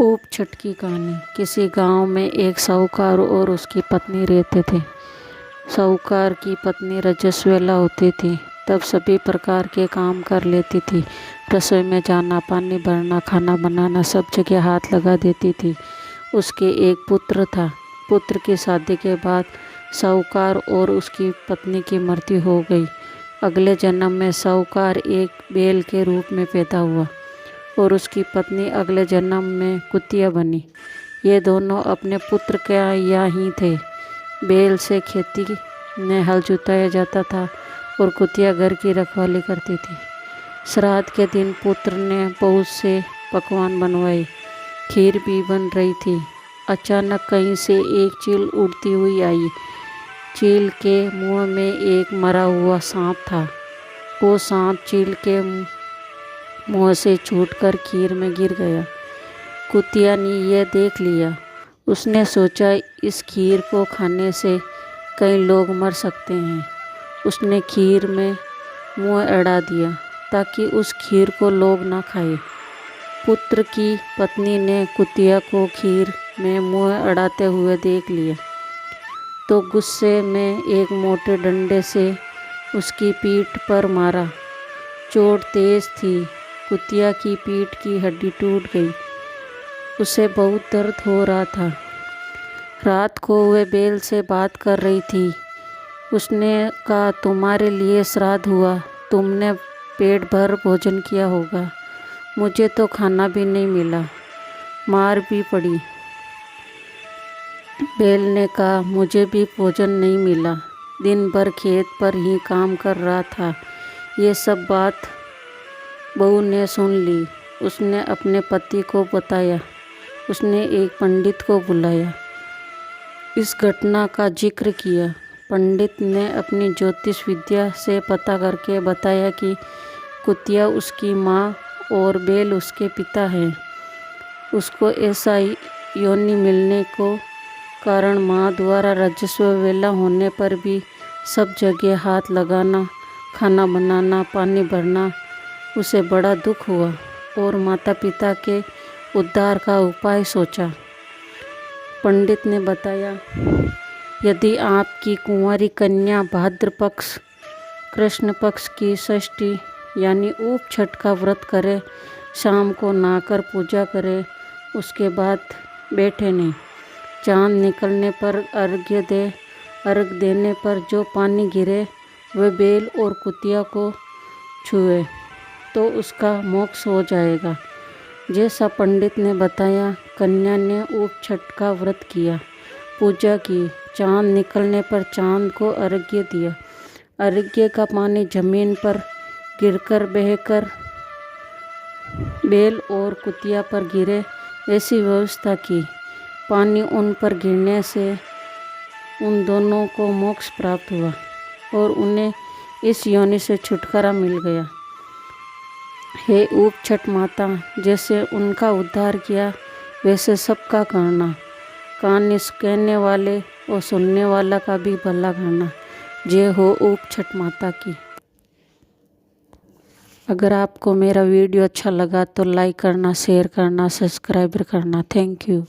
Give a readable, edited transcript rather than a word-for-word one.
ऊप छठ की कहानी। किसी गांव में एक साहूकार और उसकी पत्नी रहते थे। साहूकार की पत्नी रजस्वला होती थी, तब सभी प्रकार के काम कर लेती थी। रसोई में जाना, पानी भरना, खाना बनाना, सब जगह हाथ लगा देती थी। उसके एक पुत्र था। पुत्र की शादी के बाद साहूकार और उसकी पत्नी की मृत्यु हो गई। अगले जन्म में साहूकार एक बैल के रूप में पैदा हुआ और उसकी पत्नी अगले जन्म में कुतिया बनी। ये दोनों अपने पुत्र का या ही थे। बैल से खेती में हल जुताया जाता था और कुतिया घर की रखवाली करती थी। श्राद्ध के दिन पुत्र ने बहुत से पकवान बनवाए। खीर भी बन रही थी। अचानक कहीं से एक चील उड़ती हुई आई। चील के मुंह में एक मरा हुआ सांप था। वो सांप चील के मुंह से छूटकर खीर में गिर गया। कुतिया ने यह देख लिया। उसने सोचा इस खीर को खाने से कई लोग मर सकते हैं। उसने खीर में मुंह अड़ा दिया ताकि उस खीर को लोग ना खाएं। पुत्र की पत्नी ने कुतिया को खीर में मुंह अड़ाते हुए देख लिया तो गुस्से में एक मोटे डंडे से उसकी पीठ पर मारा। चोट तेज थी। कुतिया की पीठ की हड्डी टूट गई। उसे बहुत दर्द हो रहा था। रात को वह बैल से बात कर रही थी। उसने कहा, तुम्हारे लिए श्राद्ध हुआ, तुमने पेट भर भोजन किया होगा। मुझे तो खाना भी नहीं मिला, मार भी पड़ी। बैल ने कहा, मुझे भी भोजन नहीं मिला, दिन भर खेत पर ही काम कर रहा था। ये सब बात बहू ने सुन ली। उसने अपने पति को बताया। उसने एक पंडित को बुलाया, इस घटना का जिक्र किया। पंडित ने अपनी ज्योतिष विद्या से पता करके बताया कि कुतिया उसकी माँ और बैल उसके पिता हैं। उसको ऐसा योनि मिलने को कारण माँ द्वारा रजस्व वेला होने पर भी सब जगह हाथ लगाना, खाना बनाना, पानी भरना उसे बड़ा दुख हुआ और माता पिता के उद्धार का उपाय सोचा। पंडित ने बताया, यदि आपकी कुंवारी कन्या भाद्र पक्ष कृष्ण पक्ष की षष्ठी यानी ऊप छठ का व्रत करे, शाम को नहाकर पूजा करे, उसके बाद बैठे नहीं, चांद निकलने पर अर्घ्य दे, अर्घ देने पर जो पानी गिरे वह बैल और कुतिया को छुए तो उसका मोक्ष हो जाएगा। जैसा पंडित ने बताया, कन्या ने ऊप छठ का व्रत किया, पूजा की, चांद निकलने पर चांद को अर्घ्य दिया। अर्घ्य का पानी जमीन पर गिरकर बहकर बैल और कुतिया पर गिरे, ऐसी व्यवस्था की। पानी उन पर गिरने से उन दोनों को मोक्ष प्राप्त हुआ और उन्हें इस योनि से छुटकारा मिल गया। हे ऊप छठ माता, जैसे उनका उद्धार किया वैसे सबका करना। कान कहने वाले और सुनने वाला का भी भला करना। जय हो ऊप छठ माता की। अगर आपको मेरा वीडियो अच्छा लगा तो लाइक करना, शेयर करना, सब्सक्राइब करना। Thank you.